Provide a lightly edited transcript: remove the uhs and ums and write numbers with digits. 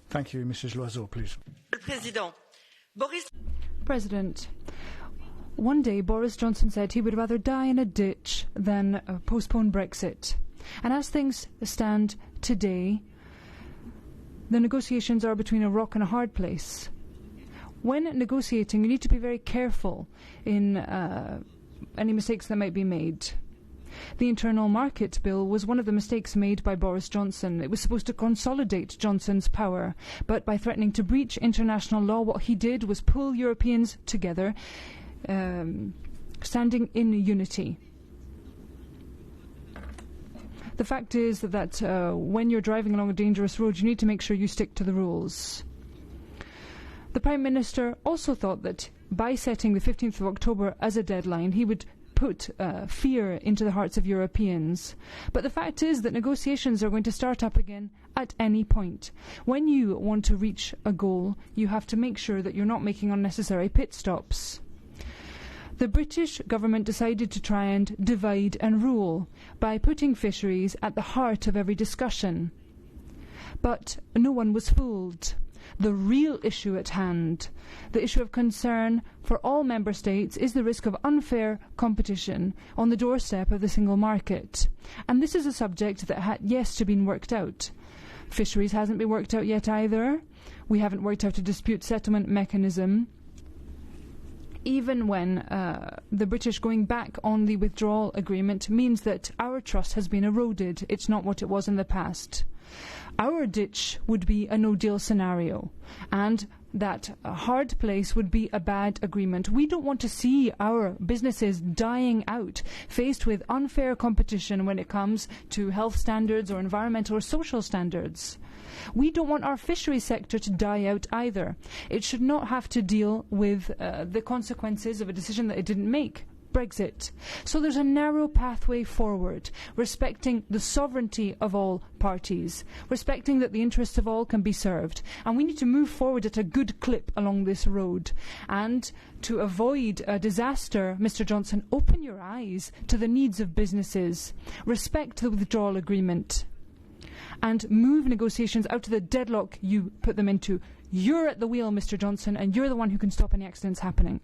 Thank you, Mrs. Loiseau, please. President, one day Boris Johnson said he would rather die in a ditch than postpone Brexit. And as things stand today, the negotiations are between a rock and a hard place. When negotiating, you need to be very careful in any mistakes that might be made. The Internal Market Bill was one of the mistakes made by Boris Johnson. It was supposed to consolidate Johnson's power, but by threatening to breach international law, what he did was pull Europeans together, standing in unity. The fact is that when you're driving along a dangerous road, you need to make sure you stick to the rules. The Prime Minister also thought that by setting the 15th of October as a deadline, he would put fear into the hearts of Europeans. But the fact is that negotiations are going to start up again at any point. When you want to reach a goal, you have to make sure that you're not making unnecessary pit stops. The British government decided to try and divide and rule by putting fisheries at the heart of every discussion. But no one was fooled. The real issue at hand, the issue of concern for all member states, is the risk of unfair competition on the doorstep of the single market. And this is a subject that had yet to be worked out. Fisheries hasn't been worked out yet either. We haven't worked out a dispute settlement mechanism. Even when the British going back on the withdrawal agreement means that our trust has been eroded. It's not what it was in the past. Our ditch would be a no-deal scenario, and that a hard place would be a bad agreement. We don't want to see our businesses dying out, faced with unfair competition when it comes to health standards or environmental or social standards. We don't want our fisheries sector to die out either. It should not have to deal with the consequences of a decision that it didn't make. Brexit. So there's a narrow pathway forward, respecting the sovereignty of all parties, respecting that the interests of all can be served. And we need to move forward at a good clip along this road. And to avoid a disaster, Mr. Johnson, open your eyes to the needs of businesses, respect the withdrawal agreement, and move negotiations out of the deadlock you put them into. You're at the wheel, Mr. Johnson, and you're the one who can stop any accidents happening.